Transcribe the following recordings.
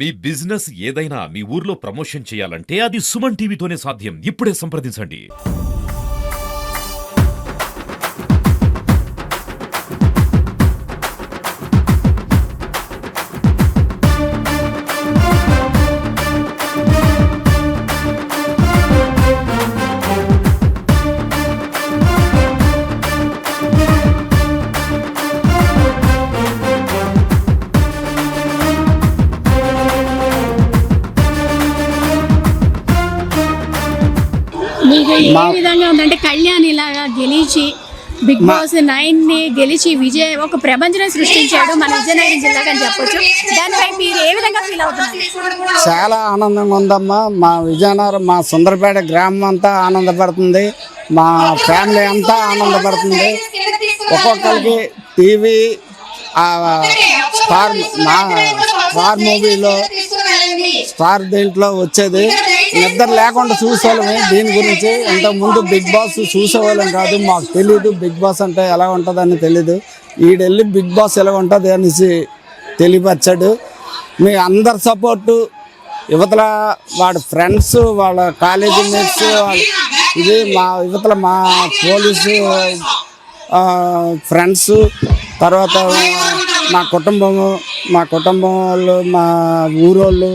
మీ business ఏదైనా మీ ఊర్లో promotion చేయాలంటే అది సుమన్ టీవీతోనే సాధ్యం. ఇప్పుడే సంప్రదించండి. మీకు ఏ విధంగా ఉందంటే కళ్యాణ్ ఇలాగా గెలిచి బిగ్ బాస్ 9 ని గెలిచి ఒక ప్రపంచం సృష్టించాడు మన విజయనగరం జిల్లాకి అని చెప్పొచ్చు. దానిపై మీరు ఏ విధంగా ఫీల్ అవుతున్నారు? చాలా ఆనందంగా ఉందమ్మా. మా విజయనగరం, మా సుందరపేట గ్రామం అంతా ఆనందపడుతుంది. మా ఫ్యామిలీ అంతా ఆనందపడుతుంది. ఒక్కొక్కరికి టీవీ స్టార్ మూవీలో స్టార్ దీంట్లో వచ్చేది నిద్ర లేకుండా చూసేవాళ్ళమే. దీని గురించి ఇంతకుముందు బిగ్ బాస్ చూసేవాళ్ళం కాదు, మాకు తెలీదు బిగ్ బాస్ అంటే ఎలా ఉంటుందని తెలీదు. ఈడెళ్ళి బిగ్ బాస్ ఎలా ఉంటుంది అనేసి తెలియపరిచాడు. మీ అందరి సపోర్టు, యువతల వాడి ఫ్రెండ్స్, వాళ్ళ కాలేజీ మేట్స్, ఇది యువతల మా పోలీసు ఫ్రెండ్స్, తర్వాత మా కుటుంబం వాళ్ళు, మా ఊరోళ్ళు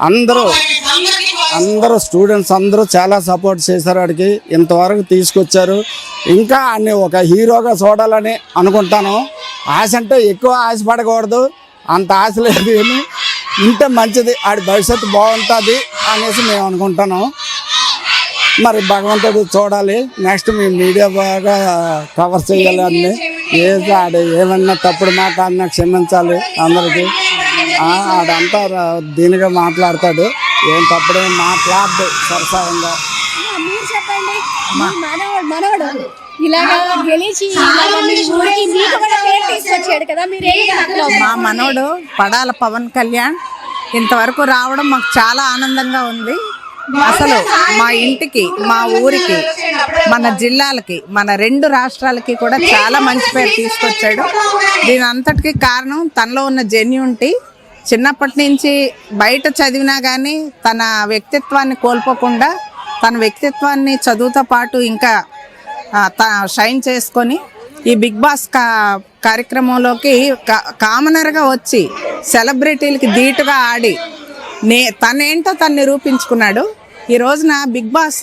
అందరూ స్టూడెంట్స్ అందరూ చాలా సపోర్ట్ చేశారు. వాడికి ఇంతవరకు తీసుకొచ్చారు. ఇంకా అన్ని ఒక హీరోగా చూడాలని అనుకుంటాను. ఆశ అంటే ఎక్కువ ఆశపడకూడదు, అంత ఆశ లేదు కానీ ఇంటే మంచిది, ఆడి భవిష్యత్తు బాగుంటుంది అనేసి మేము అనుకుంటాను. మరి భగవంతుడు చూడాలి. నెక్స్ట్ మేము మీడియా బాగా కవర్ చేయాలి. అన్నీ ఏమన్నా తప్పుడు మాట అన్నా క్షమించాలి అందరికీ. ఆడంతా దీనిగా మాట్లాడతాడు, ఏం తప్పుడే మాట్లాడదు సరసాయంగా. మా మనోడు పడాల పవన్ కళ్యాణ్ ఇంతవరకు రావడం మాకు చాలా ఆనందంగా ఉంది. అసలు మా ఇంటికి, మా ఊరికి, మన జిల్లాలకి, మన 2 రాష్ట్రాలకి కూడా చాలా మంచి పేరు తీసుకొచ్చాడు. దీని అంతటికి కారణం తనలో ఉన్న జెన్యూనిటీ. చిన్నప్పటి నుంచి బయట చదివినా కానీ తన వ్యక్తిత్వాన్ని కోల్పోకుండా, తన వ్యక్తిత్వాన్ని చదువుతో పాటు ఇంకా షైన్ చేసుకొని ఈ బిగ్ బాస్ కార్యక్రమంలోకి కామనర్గా వచ్చి సెలబ్రిటీలకి ధీటుగా ఆడి తనేంటో తను నిరూపించుకున్నాడు. ఈ రోజున బిగ్ బాస్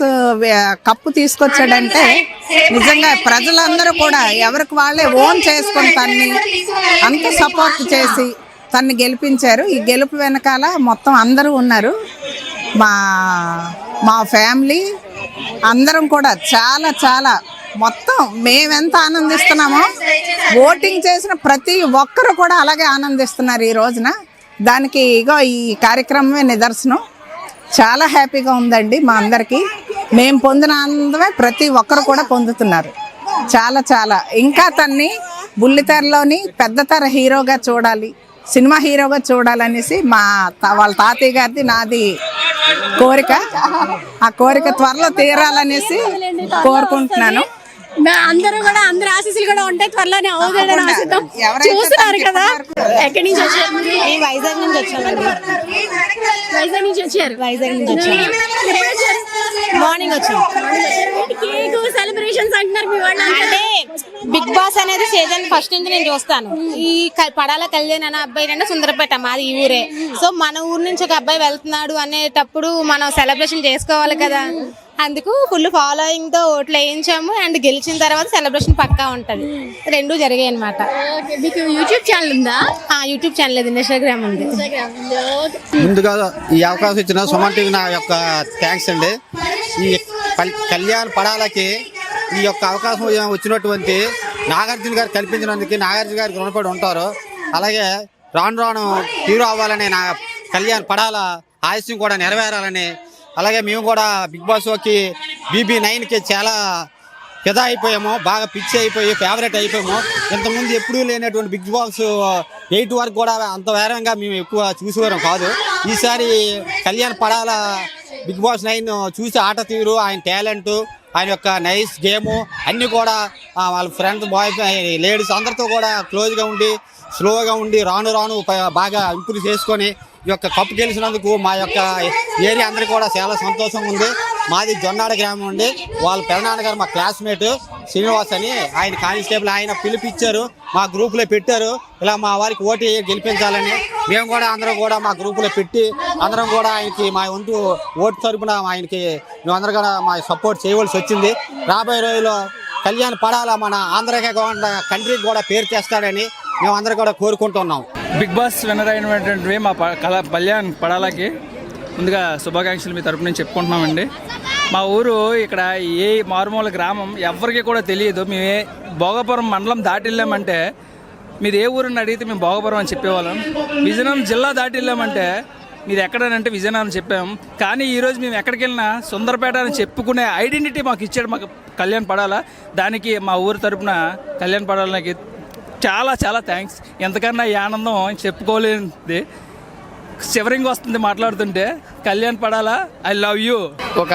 కప్పు తీసుకొచ్చాడంటే నిజంగా ప్రజలందరూ కూడా ఎవరికి వాళ్ళే ఓన్ చేసుకొని తన్ని అంత సపోర్ట్ చేసి తన్ని గెలిపించారు. ఈ గెలుపు వెనకాల మొత్తం అందరూ ఉన్నారు. మా ఫ్యామిలీ అందరం కూడా చాలా చాలా మొత్తం మేమెంత ఆనందిస్తున్నామో ఓటింగ్ చేసిన ప్రతి ఒక్కరు కూడా అలాగే ఆనందిస్తున్నారు ఈ రోజున. దానికి ఈ కార్యక్రమమే నిదర్శనం. చాలా హ్యాపీగా ఉందండి మా అందరికీ. మేము పొందిన ఆనందమే ప్రతి ఒక్కరు కూడా పొందుతున్నారు. చాలా చాలా ఇంకా తన్ని బుల్లితెరలోని పెద్దతర హీరోగా చూడాలి, సినిమా హీరోగా చూడాలనేసి వాళ్ళ తాతయ్య గారిది నాది కోరిక. ఆ కోరిక త్వరలో తీరాలనేసి కోరుకుంటున్నాను. అందరూ కూడా అందరి ఆశీస్సులు కూడా ఉంటాయి, త్వరలోనే అవుతాడని ఆశిద్దాం. చూస్తున్నారు కదా. ఎక్కడి నుంచి వచ్చారు? వైజాగ్ నుంచి వచ్చామండి. వైజాగ్ నుంచి వచ్చారు. మార్నింగ్ వచ్చాం. సెలబ్రేషన్స్ అంటున్నారు మీ వాళ్ళు. అంటే బిగ్ బాస్ అనేది సీజన్ ఫస్ట్ నుంచి నేను చూస్తాను. ఈ పడాల కళ్యాణ్ అనే అబ్బాయి అంటే సుందరపేట మాది ఈ ఊరే. సో మన ఊరు నుంచి ఒక అబ్బాయి వెళ్తున్నాడు అనేటప్పుడు మనం సెలబ్రేషన్ చేసుకోవాలి కదా. అందుకు ఫుల్ ఫాలోయింగ్ తో ఓట్లు వేయించాము. అండ్ గెలిచిన తర్వాత సెలబ్రేషన్ పక్కా ఉంటది. 2 జరిగాయి అనమాట. మీకు యూట్యూబ్ ఛానల్ ఉందా? యూట్యూబ్ ఛానల్ లేదు, ఇన్స్టాగ్రామ్ ఉంది. ముందుగా ఈ అవకాశం ఇచ్చిన సుమన్ టీవీ నా యొక్క థ్యాంక్స్ అండి. ఈ కళ్యాణ్ పడాలకి ఈ యొక్క అవకాశం వచ్చినటువంటి నాగార్జున గారు కల్పించినందుకు నాగార్జున గారికి రుణపడి ఉంటారు. అలాగే రాను హీరో అవ్వాలని నా కళ్యాణ్ పడాల ఆశయం కూడా నెరవేరాలని, అలాగే మేము కూడా బిగ్ బాస్కి BB9కి చాలా ఫిదా అయిపోయాము, బాగా పిచ్చి అయిపోయి ఫేవరెట్ అయిపోయాము. ఇంతకుముందు ఎప్పుడూ లేనటువంటి బిగ్ బాస్ 8 వరకు కూడా అంత వేరంగా మేము ఎక్కువ చూసేవారం కాదు. ఈసారి కళ్యాణ్ పడాల బిగ్ బాస్ 9 చూసి ఆట తీరు, ఆయన టాలెంటు, ఆయన యొక్క నైస్ గేము అన్నీ కూడా వాళ్ళ ఫ్రెండ్స్, బాయ్, లేడీస్ అందరితో కూడా క్లోజ్గా ఉండి స్లోగా ఉండి రాను రాను బాగా ఇంప్రూవ్ చేసుకొని ఈ యొక్క కప్పు గెలిచినందుకు మా యొక్క ఏరియా అందరికీ కూడా చాలా సంతోషంగా ఉంది. మాది జొన్నాడ గ్రామం అండి. వాళ్ళ పెదనాన్నగారు మా క్లాస్మేట్ శ్రీనివాస్ అని, ఆయన కానిస్టేబుల్, ఆయన పిలిపిచ్చారు, మా గ్రూపులో పెట్టారు. ఇలా మా వారికి ఓటు గెలిపించాలని మేము కూడా అందరం కూడా మా గ్రూపులో పెట్టి అందరం కూడా ఆయనకి మా వంతు ఓటు తరపున ఆయనకి మేమందరం కూడా మా సపోర్ట్ చేయవలసి వచ్చింది. రాబోయే రోజుల్లో కళ్యాణ్ పడాల మన ఆంధ్రకే కాకుండా కంట్రీకి కూడా పేరు తెస్తాడని మేమందరం కూడా కోరుకుంటున్నాం. బిగ్ బాస్ విన్నర్ అయినటువంటి మా కళ్యాణ్ పడాలకి ముందుగా శుభాకాంక్షలు మీ తరపు నుంచి చెప్పుకుంటున్నామండి. మా ఊరు ఇక్కడ ఏ మారుమూల గ్రామం ఎవరికి కూడా తెలియదు. మేమే భోగాపురం మండలం దాటి వెళ్ళామంటే మీది ఏ ఊరిని అడిగితే మేము భోగాపురం అని చెప్పేవాళ్ళం. విజయనగరం జిల్లా దాటి వెళ్ళామంటే మీది ఎక్కడనంటే విజయనగరం చెప్పాము. కానీ ఈరోజు మేము ఎక్కడికి వెళ్ళినా సుందరపేట అని చెప్పుకునే ఐడెంటిటీ మాకు ఇచ్చాడు మాకు కళ్యాణ్ పడాల. దానికి మా ఊరి తరపున కళ్యాణ్ పడాలకి చాలా చాలా థ్యాంక్స్. ఎంతకన్నా ఈ ఆనందం చెప్పుకోలేనిది. శివరింగ్ వస్తుంది మాట్లాడుతుంటే. కళ్యాణ్ పడాలా, ఐ లవ్ యూ. ఒక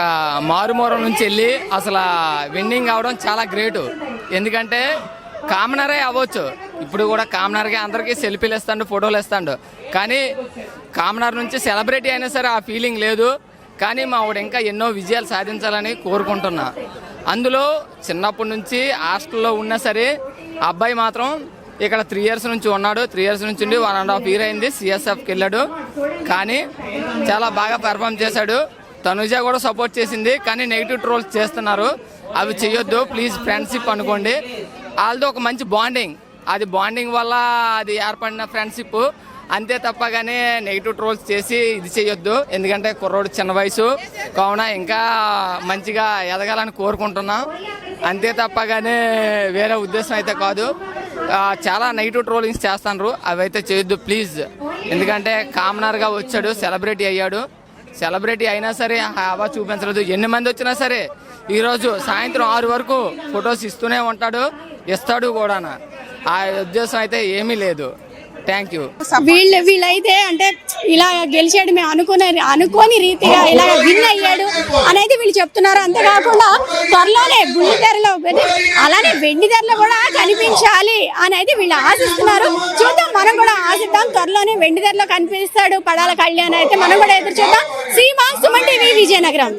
మారుమూరం నుంచి వెళ్ళి అసలు విన్నింగ్ అవడం చాలా గ్రేటు. ఎందుకంటే కామనరే అవ్వచ్చు, ఇప్పుడు కూడా కామనర్గా అందరికీ సెల్ఫీలు ఇస్తాడు, ఫోటోలు ఇస్తాడు. కానీ కామనర్ నుంచి సెలబ్రిటీ అయినా సరే ఆ ఫీలింగ్ లేదు. కానీ మా ఆవిడ ఇంకా ఎన్నో విజయాలు సాధించాలని కోరుకుంటున్నా. అందులో చిన్నప్పటి నుంచి హాస్టల్లో ఉన్నా సరే అబ్బాయి మాత్రం ఇక్కడ 3 years నుంచి ఉన్నాడు. 3 years నుంచి ఉండి 1.5 year అయింది. CSFకి వెళ్ళాడు, కానీ చాలా బాగా పెర్ఫామ్ చేశాడు. తనుజ కూడా సపోర్ట్ చేసింది, కానీ నెగిటివ్ ట్రోల్స్ చేస్తున్నారు, అవి చేయొద్దు ప్లీజ్. ఫ్రెండ్షిప్ అనుకోండి, వాళ్ళతో ఒక మంచి బాండింగ్, అది బాండింగ్ వల్ల అది ఏర్పడిన ఫ్రెండ్షిప్ అంతే తప్పగానే నెగిటివ్ ట్రోల్స్ చేసి ఇది చేయొద్దు. ఎందుకంటే కుర్రోడు చిన్న వయసు కావున ఇంకా మంచిగా ఎదగాలని కోరుకుంటున్నాం. అంతే తప్పగానే వేరే ఉద్దేశం అయితే కాదు. చాలా నెగిటివ్ ట్రోలింగ్స్ చేస్తున్నారు, అవి అయితే చేయొద్దు ప్లీజ్. ఎందుకంటే కామనర్గా వచ్చాడు, సెలబ్రిటీ అయ్యాడు. సెలబ్రిటీ అయినా సరే హవా చూపించలేదు. ఎన్ని మంది వచ్చినా సరే ఈరోజు సాయంత్రం 6 వరకు ఫొటోస్ ఇస్తూనే ఉంటాడు, ఇస్తాడు కూడా. ఆ ఉద్దేశం అయితే ఏమీ లేదు. Thank you. వీళ్ళైతే అంటే ఇలా గెలిచాడు మేము అనుకోని రీతిగా ఇలా విన్ అయ్యాడు అనేది వీళ్ళు చెప్తున్నారు. అంతేకాకుండా త్వరలోనే బుల్లి తెరలో అలానే వెండి తెరలో కూడా కనిపించాలి అని అయితే వీళ్ళు ఆశిస్తున్నారు. చూద్దాం, మనం కూడా ఆశిద్దాం. త్వరలోనే వెండి తెరలో కనిపిస్తాడు పడాల కళ్యాణ్ అయితే మనం కూడా ఎదురు చూద్దాం. సీమా, సుమన్ టీవీ, విజయనగరం.